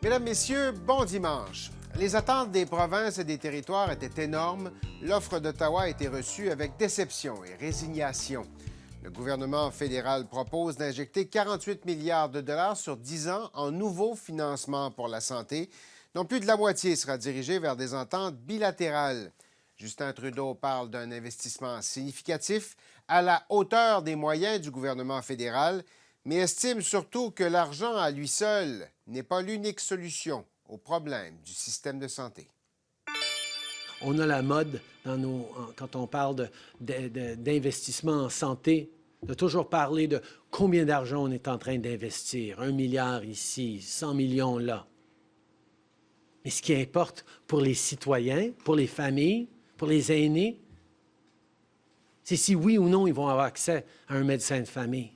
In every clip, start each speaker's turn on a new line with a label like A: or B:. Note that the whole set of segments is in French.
A: Mesdames, Messieurs, bon dimanche. Les attentes des provinces et des territoires étaient énormes. L'offre d'Ottawa a été reçue avec déception et résignation. Le gouvernement fédéral propose d'injecter 48 milliards de dollars sur 10 ans en nouveaux financements pour la santé, dont plus de la moitié sera dirigée vers des ententes bilatérales. Justin Trudeau parle d'un investissement significatif à la hauteur des moyens du gouvernement fédéral, mais estime surtout que l'argent à lui seul n'est pas l'unique solution aux problèmes du système de santé.
B: On a la mode quand on parle d'investissement en santé, de toujours parler de combien d'argent on est en train d'investir. 1 milliard ici, 100 millions là. Mais ce qui importe pour les citoyens, pour les familles, pour les aînés, c'est si oui ou non ils vont avoir accès à un médecin de famille.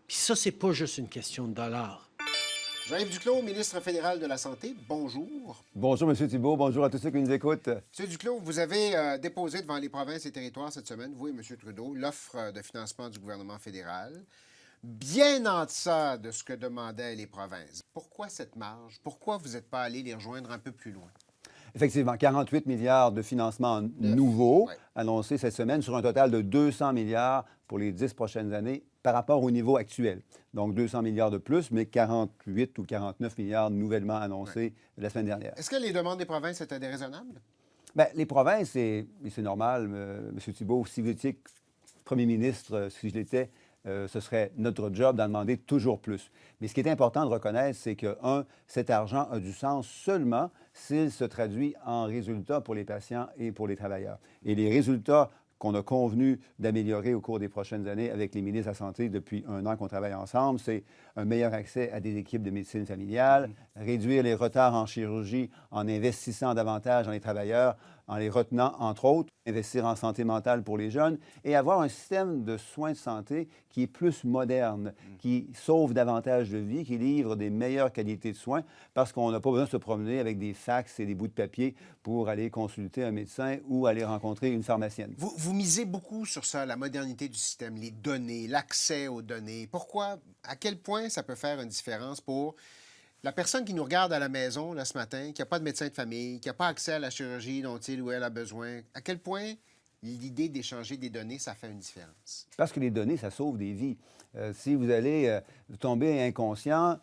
B: Puis ça, c'est pas juste une question de dollars.
A: Jean-Yves Duclos, ministre fédéral de la Santé, bonjour.
C: Bonjour, M. Thibault. Bonjour à tous ceux qui nous écoutent.
A: M. Duclos, vous avez déposé devant les provinces et territoires cette semaine, vous et M. Trudeau, l'offre de financement du gouvernement fédéral, bien en deçà de ce que demandaient les provinces. Pourquoi cette marge? Pourquoi vous n'êtes pas allé les rejoindre un peu plus loin?
C: Effectivement, 48 milliards de financements nouveaux annoncés cette semaine sur un total de 200 milliards pour les 10 prochaines années par rapport au niveau actuel. Donc 200 milliards de plus, mais 48 ou 49 milliards nouvellement annoncés la semaine dernière.
A: Est-ce que les demandes des provinces étaient déraisonnables?
C: Bien, les provinces, et c'est normal, M. Thibault, si vous étiez premier ministre, si je l'étais, ce serait notre job d'en demander toujours plus. Mais ce qui est important de reconnaître, c'est que, cet argent a du sens seulement s'il se traduit en résultats pour les patients et pour les travailleurs. Et les résultats qu'on a convenu d'améliorer au cours des prochaines années avec les ministres de la Santé depuis un an qu'on travaille ensemble, c'est un meilleur accès à des équipes de médecine familiale, réduire les retards en chirurgie en investissant davantage dans les travailleurs, en les retenant, entre autres, investir en santé mentale pour les jeunes et avoir un système de soins de santé qui est plus moderne, qui sauve davantage de vies, qui livre des meilleures qualités de soins parce qu'on n'a pas besoin de se promener avec des fax et des bouts de papier pour aller consulter un médecin ou aller rencontrer une pharmacienne.
A: Vous misez beaucoup sur ça, la modernité du système, les données, l'accès aux données. Pourquoi? À quel point ça peut faire une différence pour la personne qui nous regarde à la maison là, ce matin, qui n'a pas de médecin de famille, qui n'a pas accès à la chirurgie dont il ou elle a besoin? À quel point l'idée d'échanger des données, ça fait une différence?
C: Parce que les données, ça sauve des vies. Si vous allez tomber inconscient,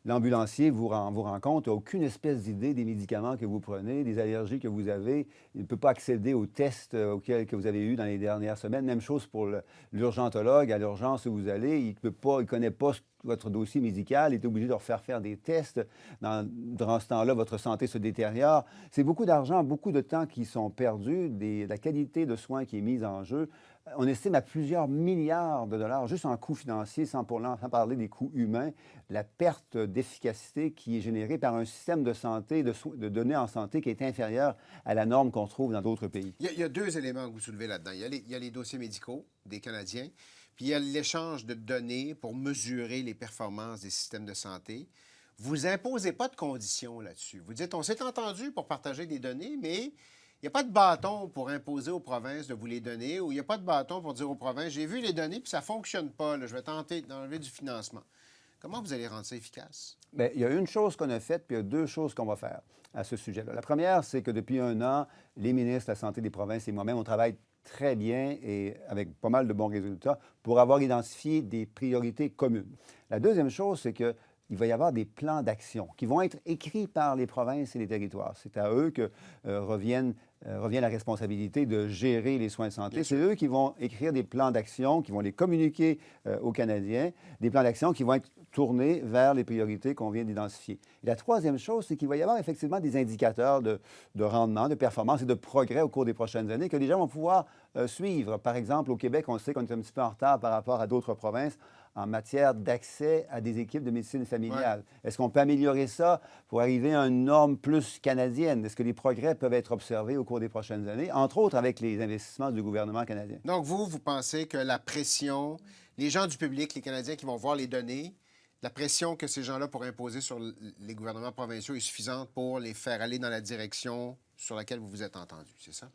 C: l'ambulancier vous rend compte, n'a aucune espèce d'idée des médicaments que vous prenez, des allergies que vous avez. Il ne peut pas accéder aux tests que vous avez eus dans les dernières semaines. Même chose pour l'urgentologue. À l'urgence où vous allez, il ne connaît pas votre dossier médical, il est obligé de refaire faire des tests. Durant ce temps-là, votre santé se détériore. C'est beaucoup d'argent, beaucoup de temps qui sont perdus, la qualité de soins qui est mise en jeu. On estime à plusieurs milliards de dollars juste en coûts financiers, sans parler des coûts humains, la perte d'efficacité qui est générée par un système de santé, de données en santé qui est inférieur à la norme qu'on trouve dans d'autres pays.
A: Il y a deux éléments que vous soulevez là-dedans. Il y a les dossiers médicaux des Canadiens, puis il y a l'échange de données pour mesurer les performances des systèmes de santé. Vous imposez pas de conditions là-dessus. Vous dites, on s'est entendu pour partager des données, mais il n'y a pas de bâton pour imposer aux provinces de vous les donner, ou il n'y a pas de bâton pour dire aux provinces, j'ai vu les données, puis ça ne fonctionne pas, là, je vais tenter d'enlever du financement. Comment vous allez rendre ça efficace?
C: Bien, il y a une chose qu'on a faite, puis il y a deux choses qu'on va faire à ce sujet-là. La première, c'est que depuis un an, les ministres de la Santé des provinces et moi-même, on travaille très bien et avec pas mal de bons résultats pour avoir identifié des priorités communes. La deuxième chose, c'est que il va y avoir des plans d'action qui vont être écrits par les provinces et les territoires. C'est à eux que revient la responsabilité de gérer les soins de santé. C'est eux qui vont écrire des plans d'action, qui vont les communiquer aux Canadiens, des plans d'action qui vont être tournés vers les priorités qu'on vient d'identifier. Et la troisième chose, c'est qu'il va y avoir effectivement des indicateurs de rendement, de performance et de progrès au cours des prochaines années que les gens vont pouvoir suivre. Par exemple, au Québec, on sait qu'on est un petit peu en retard par rapport à d'autres provinces en matière d'accès à des équipes de médecine familiale. Ouais. Est-ce qu'on peut améliorer ça pour arriver à une norme plus canadienne? Est-ce que les progrès peuvent être observés au cours des prochaines années, entre autres avec les investissements du gouvernement canadien?
A: Donc, vous pensez que la pression, les gens du public, les Canadiens qui vont voir les données, la pression que ces gens-là pourraient imposer sur les gouvernements provinciaux est suffisante pour les faire aller dans la direction sur laquelle vous vous êtes entendu, c'est ça?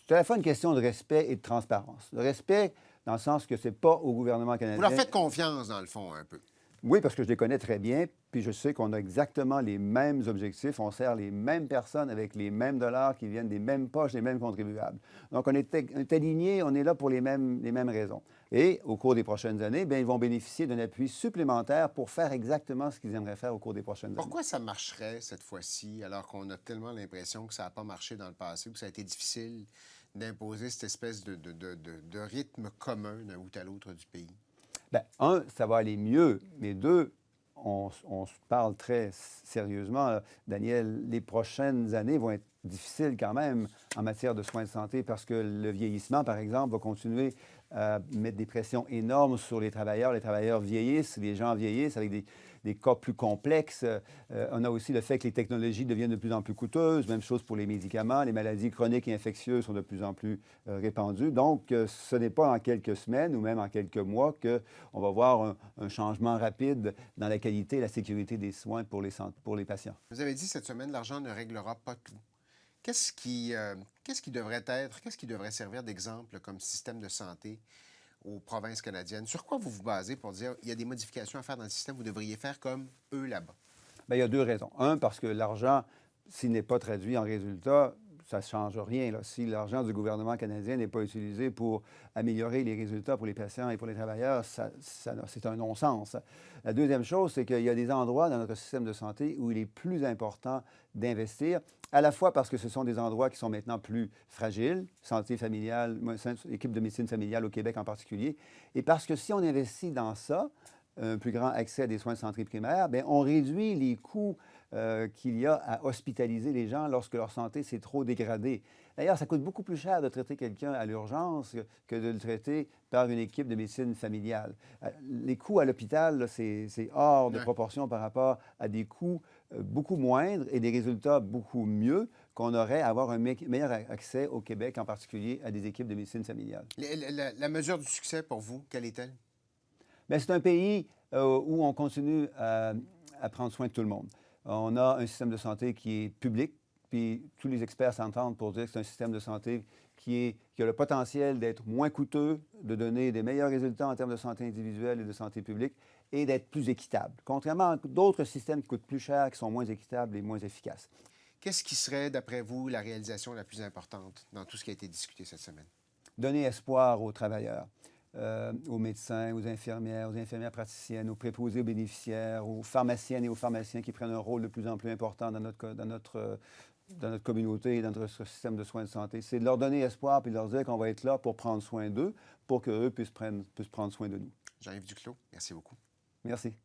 C: C'est à la fois une question de respect et de transparence. Le respect, dans le sens que ce n'est pas au gouvernement canadien.
A: Vous leur faites confiance, dans le fond, un peu.
C: Oui, parce que je les connais très bien, puis je sais qu'on a exactement les mêmes objectifs. On sert les mêmes personnes avec les mêmes dollars qui viennent des mêmes poches, des mêmes contribuables. Donc, on est alignés, on est là pour les mêmes raisons. Et au cours des prochaines années, bien, ils vont bénéficier d'un appui supplémentaire pour faire exactement ce qu'ils aimeraient faire au cours des prochaines années.
A: Pourquoi ça marcherait cette fois-ci, alors qu'on a tellement l'impression que ça n'a pas marché dans le passé, que ça a été difficile d'imposer cette espèce de rythme commun d'un bout à l'autre du pays?
C: Bien, un, ça va aller mieux, mais deux, on se parle très sérieusement, Daniel, les prochaines années vont être difficiles quand même en matière de soins de santé parce que le vieillissement, par exemple, va continuer à mettre des pressions énormes sur les travailleurs. Les travailleurs vieillissent, les gens vieillissent avec des cas plus complexes. On a aussi le fait que les technologies deviennent de plus en plus coûteuses. Même chose pour les médicaments. Les maladies chroniques et infectieuses sont de plus en plus répandues. Donc, ce n'est pas en quelques semaines ou même en quelques mois qu'on va voir un changement rapide dans la qualité et la sécurité des soins pour les patients.
A: Vous avez dit cette semaine, l'argent ne réglera pas tout. Qu'est-ce qui devrait servir d'exemple comme système de santé aux provinces canadiennes? Sur quoi vous vous basez pour dire il y a des modifications à faire dans le système, vous devriez faire comme eux là-bas?
C: Bien, il y a deux raisons. Un, parce que l'argent, s'il n'est pas traduit en résultat, ça ne change rien. Là. Si l'argent du gouvernement canadien n'est pas utilisé pour améliorer les résultats pour les patients et pour les travailleurs, c'est un non-sens. La deuxième chose, c'est qu'il y a des endroits dans notre système de santé où il est plus important d'investir, à la fois parce que ce sont des endroits qui sont maintenant plus fragiles, santé familiale, équipe de médecine familiale au Québec en particulier, et parce que si on investit dans ça, un plus grand accès à des soins de santé primaires, bien, on réduit les coûts qu'il y a à hospitaliser les gens lorsque leur santé s'est trop dégradée. D'ailleurs, ça coûte beaucoup plus cher de traiter quelqu'un à l'urgence que de le traiter par une équipe de médecine familiale. Les coûts à l'hôpital, c'est hors de proportion par rapport à des coûts beaucoup moindres et des résultats beaucoup mieux qu'on aurait à avoir un meilleur accès au Québec, en particulier à des équipes de médecine familiale.
A: La mesure du succès pour vous, quelle est-elle?
C: Bien, c'est un pays où on continue à prendre soin de tout le monde. On a un système de santé qui est public, puis tous les experts s'entendent pour dire que c'est un système de santé qui a le potentiel d'être moins coûteux, de donner des meilleurs résultats en termes de santé individuelle et de santé publique, et d'être plus équitable, contrairement à d'autres systèmes qui coûtent plus cher, qui sont moins équitables et moins efficaces.
A: Qu'est-ce qui serait, d'après vous, la réalisation la plus importante dans tout ce qui a été discuté cette semaine?
C: Donner espoir aux travailleurs. Aux médecins, aux infirmières praticiennes, aux préposés aux bénéficiaires, aux pharmaciennes et aux pharmaciens qui prennent un rôle de plus en plus important dans notre communauté et dans notre système de soins de santé. C'est de leur donner espoir puis de leur dire qu'on va être là pour prendre soin d'eux, pour qu'eux puissent prendre soin de nous.
A: Jean-Yves Duclos, merci beaucoup.
C: Merci.